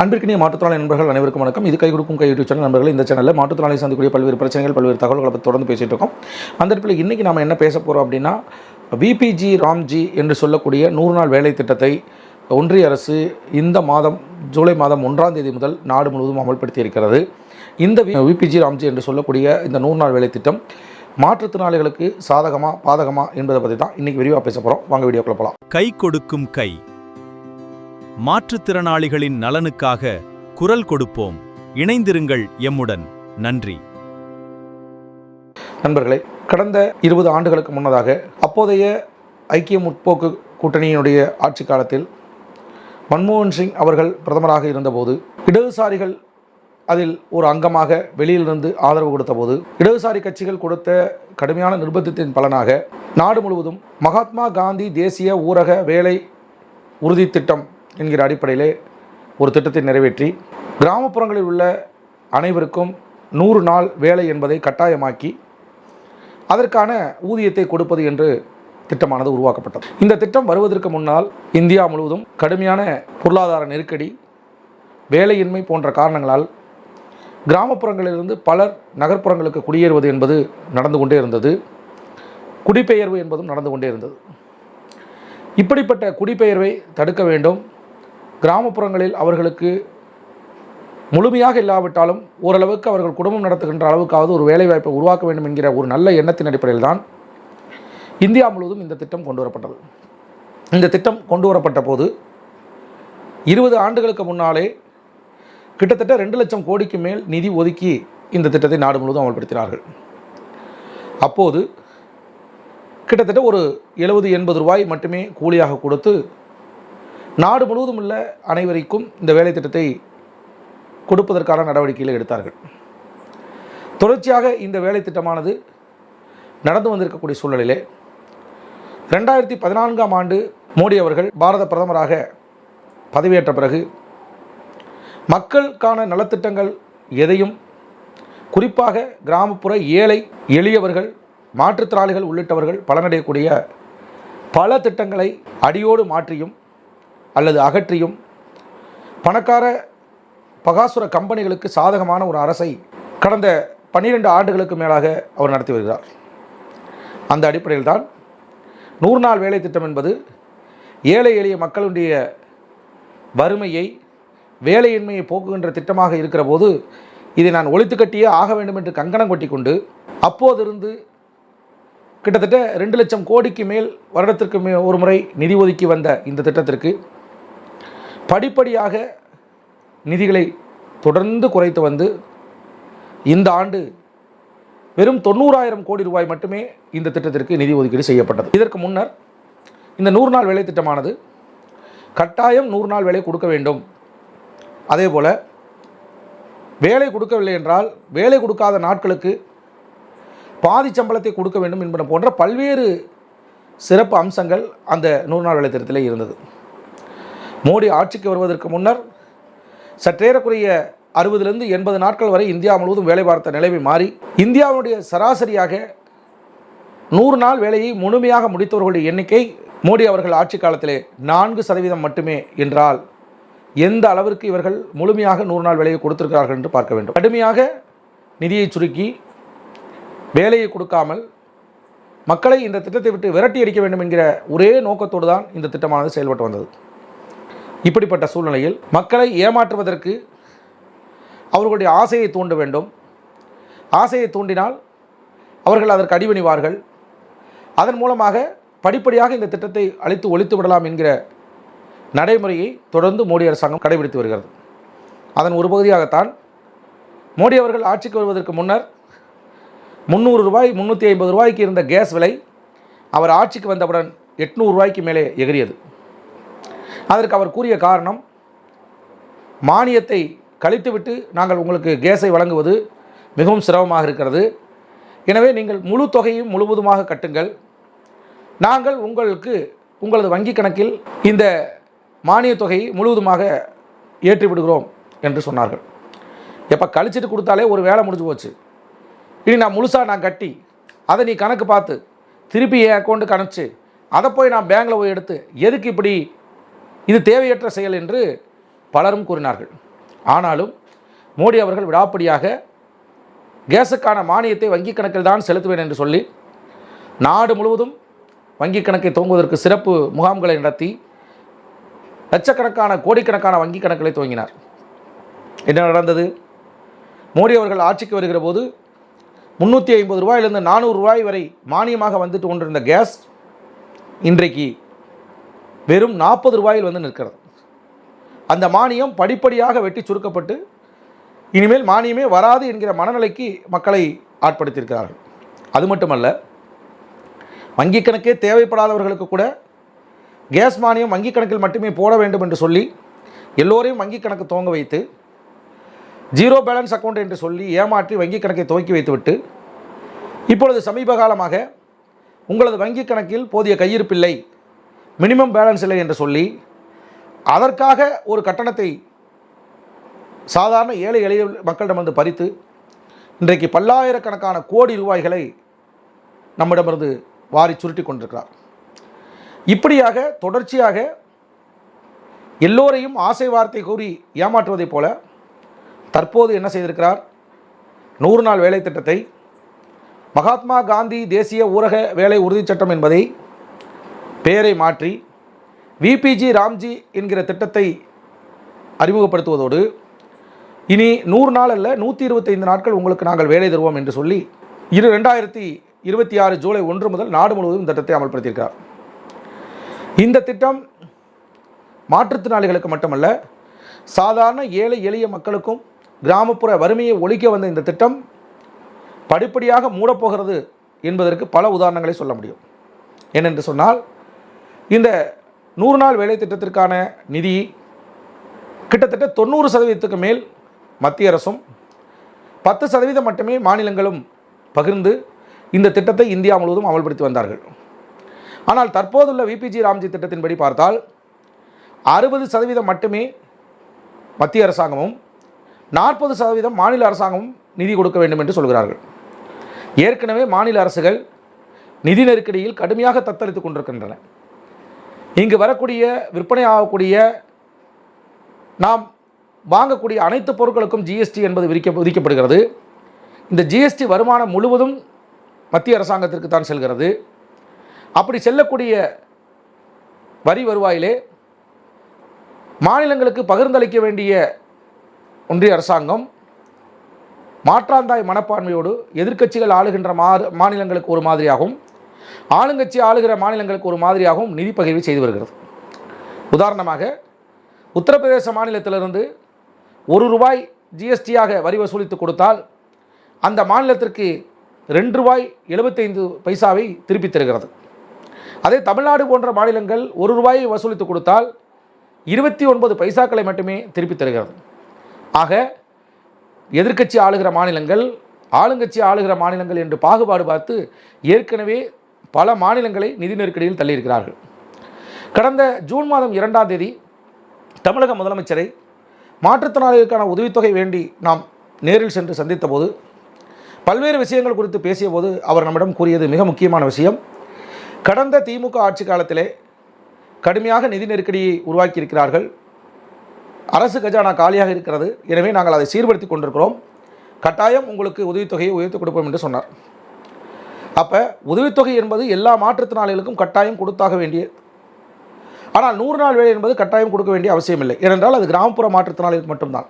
அன்பிற்கினிய மாற்றுத்திறனாளி நண்பர்கள் அனைவருக்கும் வணக்கம். இது கை கொடுக்கும் கை யூடியூப் சேனல் நண்பர்கள். இந்த சேனலில் மாற்றுத்திறனாளி சந்திக்கக்கூடிய பல்வேறு பிரச்சனைகள், பல்வேறு தகவல்களை பற்றி தொடர்ந்து பேசிகிட்டு இருக்கோம். அந்த இடத்துல இன்றைக்கி நம்ம என்ன பேச போகிறோம் அப்படின்னா, விபிஜி ராம்ஜி என்று சொல்லக்கூடிய 100 நாள் வேலை திட்டத்தை ஒன்றிய அரசு இந்த மாதம் ஜூலை மாதம் 1ஆம் தேதி முதல் நாடு முழுவதும் அமல்படுத்தி இருக்கிறது. இந்த விபிஜி ராம்ஜி என்று சொல்லக்கூடிய இந்த 100 நாள் வேலை திட்டம் மாற்றுத்திறனாளிகளுக்கு சாதகமா பாதகமா என்பதை பற்றி தான் இன்றைக்கி விரிவாக பேச போகிறோம். வாங்க வீடியோக்குள்ள போகலாம். கை கொடுக்கும் கை. மாற்றுத்திறனாளிகளின் நலனுக்காக குரல் கொடுப்போம். இணைந்திருங்கள் எம்முடன். நன்றி. நண்பர்களே, கடந்த 20 ஆண்டுகளுக்கு முன்னதாக அப்போதைய ஐக்கிய முற்போக்கு கூட்டணியினுடைய ஆட்சி காலத்தில் மன்மோகன் சிங் அவர்கள் பிரதமராக இருந்தபோது இடதுசாரிகள் அதில் ஒரு அங்கமாக வெளியிலிருந்து ஆதரவு கொடுத்தபோது இடதுசாரி கட்சிகள் கொடுத்த கடுமையான நிர்பந்தத்தின் பலனாக நாடு முழுவதும் மகாத்மா காந்தி தேசிய ஊரக வேலை உறுதி திட்டம் என்கிற அடிப்படையிலே ஒரு திட்டத்தை நிறைவேற்றி கிராமப்புறங்களில் உள்ள அனைவருக்கும் 100 நாள் வேலை என்பதை கட்டாயமாக்கி அதற்கான ஊதியத்தை கொடுப்பது என்று திட்டமானது உருவாக்கப்பட்டது. இந்த திட்டம் வருவதற்கு முன்னால் இந்தியா முழுவதும் கடுமையான பொருளாதார நெருக்கடி, வேலையின்மை போன்ற காரணங்களால் கிராமப்புறங்களிலிருந்து பலர் நகர்ப்புறங்களுக்கு குடியேறுவது என்பது நடந்து கொண்டே இருந்தது. குடிபெயர்வு என்பதும் நடந்து கொண்டே இருந்தது. இப்படிப்பட்ட குடிபெயர்வை தடுக்க வேண்டும். கிராமப்புறங்களில் அவர்களுக்கு முழுமையாக இல்லாவிட்டாலும் ஓரளவுக்கு அவர்கள் குடும்பம் நடத்துகின்ற அளவுக்காவது ஒரு வேலைவாய்ப்பை உருவாக்க வேண்டும் என்கிற ஒரு நல்ல எண்ணத்தின் அடிப்படையில் தான் இந்தியா முழுவதும் இந்த திட்டம் கொண்டு வரப்பட்டது. இந்த திட்டம் கொண்டு வரப்பட்ட போது 20 ஆண்டுகளுக்கு முன்னாலே கிட்டத்தட்ட 2 லட்சம் கோடிக்கு மேல் நிதி ஒதுக்கி இந்த திட்டத்தை நாடு முழுவதும் அமல்படுத்தினார்கள். அப்போது கிட்டத்தட்ட ஒரு 70-80 ரூபாய் மட்டுமே கூலியாக கொடுத்து நாடு முழுவதும் உள்ள அனைவருக்கும் இந்த வேலை திட்டத்தை கொடுப்பதற்கான நடவடிக்கைகளை எடுத்தார்கள். தொடர்ச்சியாக இந்த வேலை திட்டமானது நடந்து வந்திருக்கக்கூடிய சூழ்நிலையிலே 2014ஆம் ஆண்டு மோடி அவர்கள் பாரத பிரதமராக பதவியேற்ற பிறகு மக்களுக்கான நலத்திட்டங்கள் எதையும், குறிப்பாக கிராமப்புற ஏழை எளியவர்கள், மாற்றுத்திறனாளிகள் உள்ளிட்டவர்கள் பலனடையக்கூடிய பல திட்டங்களை அடியோடு மாற்றியும் அல்லது அகற்றியும் பணக்கார பகாசுர கம்பெனிகளுக்கு சாதகமான ஒரு அரசை கடந்த 12 ஆண்டுகளுக்கு மேலாக அவர் நடத்தி வருகிறார். அந்த அடிப்படையில் தான் 100 நாள் வேலை திட்டம் என்பது ஏழை எளிய மக்களுடைய வறுமையை, வேலையின்மையை போக்குகின்ற திட்டமாக இருக்கிற போது இதை நான் ஒழித்து கட்டியே ஆக வேண்டும் என்று கங்கணம் கொட்டி கொண்டு அப்போதிருந்து கிட்டத்தட்ட 2 லட்சம் கோடிக்கு மேல் வருடத்திற்கு ஒரு முறை நிதி ஒதுக்கி வந்த இந்த திட்டத்திற்கு படிப்படியாக நிதிகளை தொடர்ந்து குறைத்து வந்து இந்த ஆண்டு வெறும் 90,000 கோடி ரூபாய் மட்டுமே இந்த திட்டத்திற்கு நிதி ஒதுக்கீடு செய்யப்பட்டது. இதற்கு முன்னர் இந்த 100 நாள் வேலை திட்டமானது கட்டாயம் 100 நாள் வேலை கொடுக்க வேண்டும். அதே போல் வேலை கொடுக்கவில்லை என்றால் வேலை கொடுக்காத நாட்களுக்கு பாதி சம்பளத்தை கொடுக்க வேண்டும் என்பன போன்ற பல்வேறு சிறப்பு அம்சங்கள் அந்த 100 நாள் வேலை திட்டத்திலே இருந்தது. மோடி ஆட்சிக்கு வருவதற்கு முன்னர் சற்றேறக்குரிய 60லிருந்து 80 நாட்கள் வரை இந்தியா முழுவதும் வேலை பார்த்த நிலைமை மாறி இந்தியாவுடைய சராசரியாக 100 நாள் வேலையை முழுமையாக முடித்தவர்களுடைய எண்ணிக்கை மோடி அவர்கள் ஆட்சி காலத்திலே 4% மட்டுமே என்றால் எந்த அளவிற்கு இவர்கள் முழுமையாக 100 நாள் வேலையை கொடுத்திருக்கிறார்கள் என்று பார்க்க வேண்டும். கடுமையாக நிதியை சுருக்கி வேலையை கொடுக்காமல் மக்களை இந்த திட்டத்தை விட்டு விரட்டி அடிக்க வேண்டும் என்கிற ஒரே நோக்கத்தோடு தான் இந்த திட்டமானது செயல்பட்டு வந்தது. இப்படிப்பட்ட சூழ்நிலையில் மக்களை ஏமாற்றுவதற்கு அவர்களுடைய ஆசையை தூண்ட வேண்டும். ஆசையை தூண்டினால் அவர்கள் அதற்கு அடிபணிவார்கள். அதன் மூலமாக படிப்படியாக இந்த திட்டத்தை அழித்து ஒழித்து விடலாம் என்கிற நடைமுறையை தொடர்ந்து மோடி அரசாங்கம் கடைபிடித்து வருகிறது. அதன் ஒரு பகுதியாகத்தான் மோடி அவர்கள் ஆட்சிக்கு வருவதற்கு முன்னர் 300 ரூபாய் 350 ரூபாய்க்கு இருந்த கேஸ் விலை அவர் ஆட்சிக்கு வந்தவுடன் 800 ரூபாய்க்கு மேலே எகிரியது. அதற்கு அவர் கூறிய காரணம், மானியத்தை கழித்துவிட்டு நாங்கள் உங்களுக்கு கேஸை வழங்குவது மிகவும் சிரமமாக இருக்கிறது. எனவே நீங்கள் முழு தொகையும் முழுவதுமாக கட்டுங்கள். நாங்கள் உங்களுக்கு உங்களது வங்கி கணக்கில் இந்த மானிய தொகையை முழுவதுமாக ஏற்றி விடுகிறோம் என்று சொன்னார்கள். எப்போ கழிச்சிட்டு கொடுத்தாலே ஒரு வேலை முடிஞ்சு போச்சு. இனி நான் முழுசாக கட்டி அதை நீ கணக்கு பார்த்து திருப்பி என் அக்கௌண்ட்டுக்கு அனுப்பிச்சு அதை போய் நான் பேங்கில் போய் எடுத்து எதுக்கு இப்படி, இது தேவையற்ற செயல் என்று பலரும் கூறினார்கள். ஆனாலும் மோடி அவர்கள் விடாப்பிடியாக கேஸுக்கான மானியத்தை வங்கிக் கணக்கில் தான் செலுத்துவேன் என்று சொல்லி நாடு முழுவதும் வங்கிக் கணக்கை துவங்குவதற்கு சிறப்பு முகாம்களை நடத்தி லட்சக்கணக்கான கோடிக்கணக்கான வங்கிக் கணக்குகளை துவங்கினார். என்ன நடந்தது? மோடி அவர்கள் ஆட்சிக்கு வருகிற போது 350 ரூபாயிலிருந்து 400 ரூபாய் வரை மானியமாக வந்துட்டு கொண்டிருந்த கேஸ் இன்றைக்கு வெறும் 40 ரூபாயில் வந்து நிற்கிறது. அந்த மானியம் படிப்படியாக வெட்டி சுருக்கப்பட்டு இனிமேல் மானியமே வராது என்கிற மனநிலைக்கு மக்களை ஆட்படுத்தியிருக்கிறார்கள். அது மட்டுமல்ல, வங்கிக் கணக்கே தேவைப்படாதவர்களுக்கு கூட கேஸ் மானியம் வங்கிக் கணக்கில் மட்டுமே போட வேண்டும் என்று சொல்லி எல்லோரையும் வங்கிக் கணக்கு துவங்க வைத்து ஜீரோ பேலன்ஸ் அக்கௌண்ட் என்று சொல்லி ஏமாற்றி வங்கிக் கணக்கை துவக்கி வைத்துவிட்டு இப்பொழுது சமீப காலமாக உங்களது வங்கிக் கணக்கில் போதிய கையிருப்பில்லை, மினிமம் பேலன்ஸ் இல்லை என்று சொல்லி அதற்காக ஒரு கட்டணத்தை சாதாரண ஏழை எளிய மக்களிடமிருந்து பறித்து இன்றைக்கு பல்லாயிரக்கணக்கான கோடி ரூபாய்களை நம்மிடமிருந்து வாரி சுருட்டி கொண்டிருக்கிறார். இப்படியாக தொடர்ச்சியாக எல்லோரையும் ஆசை வார்த்தை கூறி ஏமாற்றுவதைப் போல தற்போது என்ன செய்திருக்கிறார்? 100 நாள் வேலை திட்டத்தை மகாத்மா காந்தி தேசிய ஊரக வேலை உறுதிச் சட்டம் என்பதை பெயரை மாற்றி விபிஜி ராம்ஜி என்கிற திட்டத்தை அறிமுகப்படுத்துவதோடு இனி 100 நாள் அல்ல 125 நாட்கள் உங்களுக்கு நாங்கள் வேலை தருவோம் என்று சொல்லி 2026 ஜூலை 1 முதல் நாடு முழுவதும் இந்த திட்டத்தை அமல்படுத்தியிருக்கிறார். இந்த திட்டம் மாற்றுத்திறனாளிகளுக்கு மட்டுமல்ல, சாதாரண ஏழை எளிய மக்களுக்கும் கிராமப்புற வறுமையை ஒழிக்க வந்த இந்த திட்டம் படிப்படியாக மூடப்போகிறது என்பதற்கு பல உதாரணங்களை சொல்ல முடியும். ஏனென்று சொன்னால், இந்த 100 நாள் வேலை திட்டத்திற்கான நிதி கிட்டத்தட்ட 90% மேல் மத்திய அரசும் 10% மட்டுமே மாநிலங்களும் பகிர்ந்து இந்த திட்டத்தை இந்தியா முழுவதும் அமல்படுத்தி வந்தார்கள். ஆனால் தற்போதுள்ள விபிஜி ராம்ஜி திட்டத்தின்படி பார்த்தால் 60% மட்டுமே மத்திய அரசாங்கமும் 40% மாநில அரசாங்கமும் நிதி கொடுக்க வேண்டும் என்று சொல்கிறார்கள். ஏற்கனவே மாநில அரசுகள் நிதி நெருக்கடியில் கடுமையாக தத்தளித்துக் கொண்டிருக்கின்றன. இங்கு வரக்கூடிய விற்பனை ஆகக்கூடிய நாம் வாங்கக்கூடிய அனைத்து பொருட்களுக்கும் ஜிஎஸ்டி என்பது விதிக்கப்படுகிறது. இந்த ஜிஎஸ்டி வருமானம் முழுவதும் மத்திய அரசாங்கத்திற்கு தான் செல்கிறது. அப்படி செல்லக்கூடிய வரி வருவாயிலே மாநிலங்களுக்கு பகிர்ந்தளிக்க வேண்டிய ஒன்றிய அரசாங்கம் மாற்றாந்தாய் மனப்பான்மையோடு எதிர்க்கட்சிகள் ஆளுகின்ற மாநிலங்களுக்கு ஒரு மாதிரியாகவும் ஆளுங்கட்சி ஆளுகிற மாநிலங்களுக்கு ஒரு மாதிரியாகவும் நிதி பகிர்வு செய்து வருகிறது. உதாரணமாக, உத்தரப்பிரதேச மாநிலத்திலிருந்து 1 ரூபாய் ஜிஎஸ்டியாக வரி வசூலித்து கொடுத்தால் அந்த மாநிலத்திற்கு 2 ரூபாய் 75 பைசாவை திருப்பித் தருகிறது. அதே தமிழ்நாடு போன்ற மாநிலங்கள் 1 ரூபாயை வசூலித்து கொடுத்தால் 29 பைசாக்களை மட்டுமே திருப்பித் தருகிறது. ஆக எதிர்க்கட்சி ஆளுகிற மாநிலங்கள், ஆளுங்கட்சி ஆளுகிற மாநிலங்கள் என்று பாகுபாடு பார்த்து ஏற்கனவே பல மாநிலங்களை நிதி நெருக்கடியில் தள்ளியிருக்கிறார்கள். கடந்த ஜூன் மாதம் 2ஆம் தேதி தமிழக முதலமைச்சரை மாற்றுத்திறனாளிகளுக்கான உதவித்தொகை வேண்டி நாம் நேரில் சென்று சந்தித்த போது பல்வேறு விஷயங்கள் குறித்து பேசிய போது அவர் நம்மிடம் கூறியது மிக முக்கியமான விஷயம். கடந்த திமுக ஆட்சி காலத்திலே கடுமையாக நிதி நெருக்கடியை உருவாக்கியிருக்கிறார்கள். அரசு கஜானா காலியாக இருக்கிறது. எனவே நாங்கள் அதை சீர்படுத்தி கொண்டிருக்கிறோம். கட்டாயம் உங்களுக்கு உதவித்தொகையை உயர்த்தி கொடுப்போம் என்று சொன்னார். அப்போ உதவித்தொகை என்பது எல்லா மாற்றுத்திறனாளிகளுக்கும் கட்டாயம் கொடுத்தாக வேண்டியது. ஆனால் 100 நாள் வேலை என்பது கட்டாயம் கொடுக்க வேண்டிய அவசியம் இல்லை. ஏனென்றால் அது கிராமப்புற மாற்றுத்திறனாளிகளுக்கு மட்டும்தான்.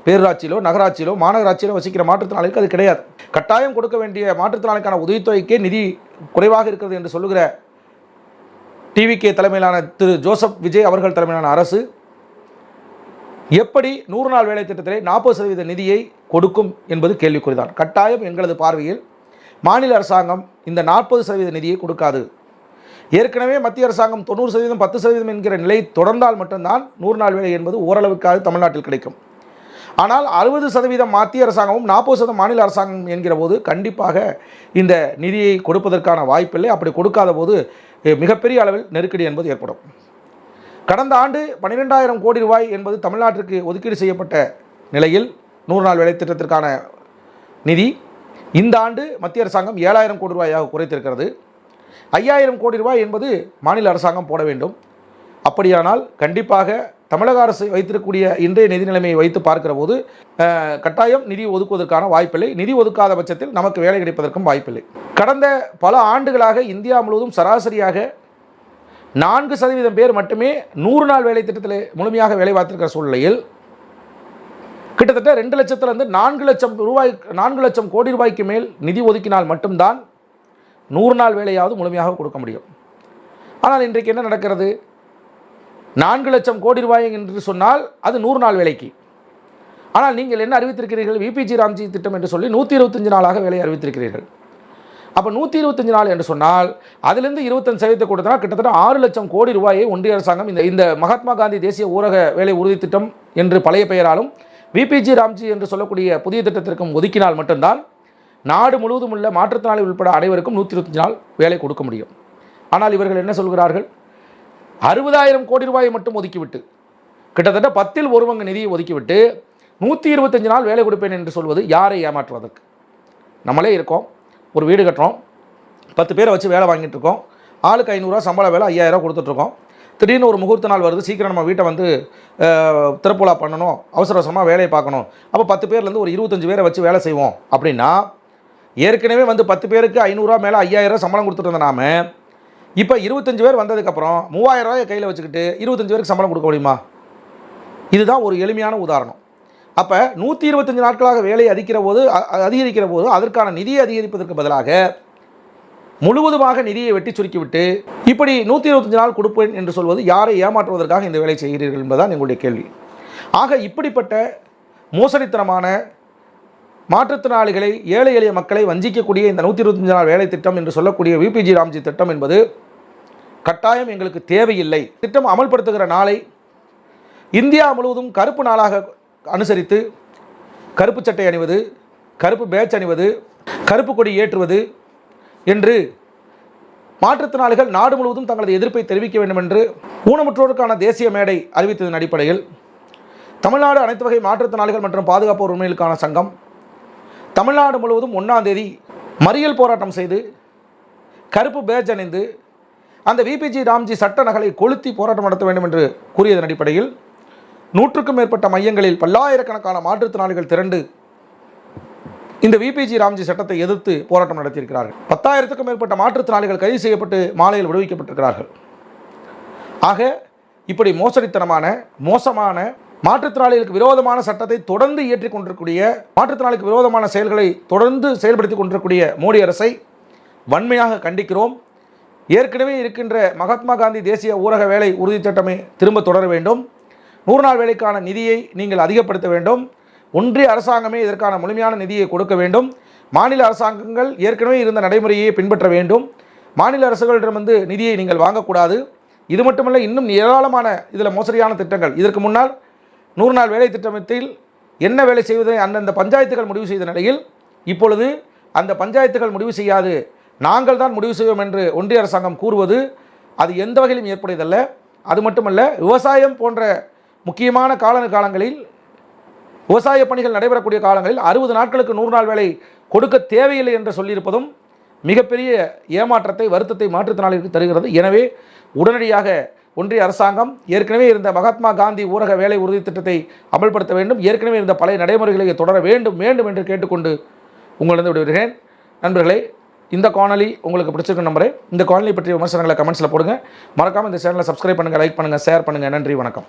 பேரூராட்சியிலோ நகராட்சியிலோ மாநகராட்சியிலோ வசிக்கிற மாற்றுத்திறனாளிகளுக்கு அது கிடையாது. கட்டாயம் கொடுக்க வேண்டிய மாற்றுத்திறனாளிக்கான உதவித்தொகைக்கே நிதி குறைவாக இருக்கிறது என்று சொல்லுகிற டிவிகே தலைமையிலான திரு ஜோசப் விஜய் அவர்கள் தலைமையிலான அரசு எப்படி 100 நாள் வேலை திட்டத்திலே 40% நிதியை கொடுக்கும் என்பது கேள்விக்குறிதான். கட்டாயம் எங்களது பார்வையில் மாநில அரசாங்கம் இந்த 40% நிதியை கொடுக்காது. ஏற்கனவே மத்திய அரசாங்கம் 90%, 10% என்கிற நிலை தொடர்ந்தால் மட்டும்தான் 100 நாள் வேலை என்பது ஓரளவுக்காக தமிழ்நாட்டில் கிடைக்கும். ஆனால் 60% மத்திய அரசாங்கமும் 40% மாநில அரசாங்கம் என்கிற போது கண்டிப்பாக இந்த நிதியை கொடுப்பதற்கான வாய்ப்பில்லை. அப்படி கொடுக்காத போது மிகப்பெரிய அளவில் நெருக்கடி என்பது ஏற்படும். கடந்த ஆண்டு 12,000 கோடி ரூபாய் என்பது தமிழ்நாட்டிற்கு ஒதுக்கீடு செய்யப்பட்ட நிலையில் 100 நாள் வேலை திட்டத்திற்கான நிதி இந்த ஆண்டு மத்திய அரசாங்கம் 7,000 கோடி ரூபாயாக குறைத்திருக்கிறது. 5,000 கோடி ரூபாய் என்பது மாநில அரசாங்கம் போட வேண்டும். அப்படியானால் கண்டிப்பாக தமிழக அரசு வைத்திருக்கக்கூடிய இன்றைய நிதி நிலைமையை வைத்து பார்க்கிற போது கட்டாயம் நிதி ஒதுக்குவதற்கான வாய்ப்பில்லை. நிதி ஒதுக்காத பட்சத்தில் நமக்கு வேலை கிடைப்பதற்கும் வாய்ப்பில்லை. கடந்த பல ஆண்டுகளாக இந்தியா முழுவதும் சராசரியாக 4% பேர் மட்டுமே 100 நாள் வேலை திட்டத்தில் முழுமையாக வேலை பார்த்திருக்கிற சூழ்நிலையில் கிட்டத்தட்ட 2 லட்சத்திலிருந்து 4 லட்சம் கோடி ரூபாய்க்கு மேல் நிதி ஒதுக்கினால் மட்டும்தான் 100 நாள் வேலையாவது முழுமையாக கொடுக்க முடியும். ஆனால் இன்றைக்கு என்ன நடக்கிறது? 4 லட்சம் கோடி ரூபாய் என்று சொன்னால் அது 100 நாள் வேலைக்கு. ஆனால் நீங்கள் என்ன அறிவித்திருக்கிறீர்கள்? விபிஜி ராம்ஜி திட்டம் என்று சொல்லி 125 நாளாக வேலையை அறிவித்திருக்கிறீர்கள். அப்போ 125 நாள் என்று சொன்னால் அதிலிருந்து 25% கொடுத்தனா கிட்டத்தட்ட 6 லட்சம் கோடி ரூபாயை ஒன்றிய அரசாங்கம் இந்த மகாத்மா காந்தி தேசிய ஊரக வேலை உறுதி திட்டம் என்று பழைய பெயராலும் விபிஜி ராம்ஜி என்று சொல்லக்கூடிய புதிய திட்டத்திற்கும் ஒதுக்கினால் மட்டும்தான் நாடு முழுவதும் உள்ள மாற்றுத்திறனாளி உட்பட அனைவருக்கும் 125 நாள் வேலை கொடுக்க முடியும். ஆனால் இவர்கள் என்ன சொல்கிறார்கள்? 60,000 கோடி ரூபாயை மட்டும் ஒதுக்கிவிட்டு கிட்டத்தட்ட 10ல் 1 பங்கு நிதியை ஒதுக்கிவிட்டு 125 நாள் வேலை கொடுப்பேன் என்று சொல்வது யாரை ஏமாற்றுவதற்கு? நம்மளே இருக்கோம், ஒரு வீடு கட்டுறோம், 10 பேரை வச்சு வேலை வாங்கிட்டு இருக்கோம், ஆளுக்கு 500 ரூபா சம்பள வேலை 5000 கொடுத்துட்ருக்கோம். திடீர்னு ஒரு முகூர்த்த நாள் வருது, சீக்கிரம் நம்ம வீட்டை வந்து திறப்புலா பண்ணணும், அவசர அவசரமாக வேலையை பார்க்கணும், அப்போ 10 பேர்லேருந்து ஒரு 25 பேரை வச்சு வேலை செய்வோம் அப்படின்னா ஏற்கனவே வந்து 10 பேருக்கு 500 ரூபா மேலே 5000 சம்பளம் கொடுத்துட்டு இருந்த நாம இப்போ 25 பேர் வந்ததுக்கப்புறம் 3000 ரூபாயை கையில் வச்சுக்கிட்டு 25 பேருக்கு சம்பளம் கொடுக்க முடியுமா? இதுதான் ஒரு எளிமையான உதாரணம். அப்போ 125 நாட்களாக வேலை அதிகரிக்கிற போது அதற்கான நிதியை அதிகரிப்பதற்கு பதிலாக முழுவதுமாக நிதியை வெட்டி சுருக்கிவிட்டு இப்படி 125 நாள் கொடுப்பேன் என்று சொல்வது யாரை ஏமாற்றுவதற்காக இந்த வேலை செய்கிறீர்கள் என்பதுதான் எங்களுடைய கேள்வி. ஆக இப்படிப்பட்ட மோசடித்தனமான மாற்றுத்திறனாளிகளை, ஏழை எளிய மக்களை வஞ்சிக்கக்கூடிய இந்த 125 நாள் வேலை திட்டம் என்று சொல்லக்கூடிய விபிஜி ராம்ஜி திட்டம் என்பது கட்டாயம் எங்களுக்கு தேவையில்லை. திட்டம் அமல்படுத்துகிற நாளை இந்தியா முழுவதும் கருப்பு நாளாக அனுசரித்து கருப்பு சட்டை அணிவது, கருப்பு பேட்ச் அணிவது, கருப்பு கொடி ஏற்றுவது என்று மாற்றுத்திறனாளிகள் நாடு முழுவதும் தங்களது எதிர்ப்பை தெரிவிக்க வேண்டும் என்று ஊனமுற்றோருக்கான தேசிய மேடை அறிவித்ததன் அடிப்படையில் தமிழ்நாடு அனைத்து வகை மாற்றுத்திறனாளிகள் மற்றும் பாதுகாப்போர் உரிமைகளுக்கான சங்கம் தமிழ்நாடு முழுவதும் 1ஆம் தேதி மறியல் போராட்டம் செய்து கருப்பு பேட்ஜ் அணிந்து அந்த விபிஜி ராம்ஜி சட்ட நகலை கொளுத்தி போராட்டம் நடத்த வேண்டும் என்று கூறியதன் அடிப்படையில் 100க்கும் மேற்பட்ட மையங்களில் பல்லாயிரக்கணக்கான மாற்றுத்திறனாளிகள் திரண்டு இந்த விபிஜி ராம்ஜி சட்டத்தை எதிர்த்து போராட்டம் நடத்தியிருக்கிறார்கள். 10,000க்கும் மேற்பட்ட மாற்றுத்திறனாளிகள் கைது செய்யப்பட்டு மாலையில் விடுவிக்கப்பட்டிருக்கிறார்கள். ஆக இப்படி மோசமான மாற்றுத்திறனாளிகளுக்கு விரோதமான சட்டத்தை தொடர்ந்து இயற்றிக் கொண்டிருக்கக்கூடிய, மாற்றுத்திறனாளிக்கு விரோதமான செயல்களை தொடர்ந்து செயல்படுத்தி கொண்டிருக்கக்கூடிய மோடி அரசை வன்மையாக கண்டிக்கிறோம். ஏற்கனவே இருக்கின்ற மகாத்மா காந்தி தேசிய ஊரக வேலை உறுதி திட்டமே திரும்ப தொடர வேண்டும். 100 நாள் வேலைக்கான நிதியை நீங்கள் அதிகப்படுத்த வேண்டும். ஒன்றிய அரசாங்கமே இதற்கான முழுமையான நிதியை கொடுக்க வேண்டும். மாநில அரசாங்கங்கள் ஏற்கனவே இருந்த நடைமுறையை பின்பற்ற வேண்டும். மாநில அரசுகளிடமிருந்து நிதியை நீங்கள் வாங்கக்கூடாது. இது மட்டுமல்ல, இன்னும் ஏராளமான இதில் மோசடியான திட்டங்கள். இதற்கு முன்னால் 100 நாள் வேலை திட்டத்தில் என்ன வேலை செய்வதை அந்தந்த பஞ்சாயத்துகள் முடிவு செய்த நிலையில் இப்பொழுது அந்த பஞ்சாயத்துகள் முடிவு செய்யாது, நாங்கள் தான் முடிவு செய்வோம் என்று ஒன்றிய அரசாங்கம் கூறுவது அது எந்த வகையிலும் ஏற்புடையதல்ல. அது மட்டுமல்ல, விவசாயம் போன்ற முக்கியமான காலங்களில் விவசாய பணிகள் நடைபெறக்கூடிய காலங்களில் 60 நாட்களுக்கு 100 நாள் வேலை கொடுக்க தேவையில்லை என்று சொல்லியிருப்பதும் மிகப்பெரிய ஏமாற்றத்தை, வருத்தத்தை மாற்றுத்திறனாளிகளுக்கு தருகிறது. எனவே உடனடியாக ஒன்றிய அரசாங்கம் ஏற்கனவே இருந்த மகாத்மா காந்தி ஊரக வேலை உறுதி திட்டத்தை அமல்படுத்த வேண்டும். ஏற்கனவே இருந்த பழைய நடைமுறைகளை தொடர வேண்டும் என்று கேட்டுக்கொண்டு உங்களிடம் விடுகிறேன். நண்பர்களே, இந்த காணொலி உங்களுக்கு பிடிச்சிருக்க நம்புறேன். இந்த காணொலி பற்றிய விமர்சனங்களை கமெண்ட்ஸில் போடுங்க. மறக்காமல் இந்த சேனலை சப்ஸ்கிரைப் பண்ணுங்கள், லைக் பண்ணுங்கள், ஷேர் பண்ணுங்கள். நன்றி, வணக்கம்.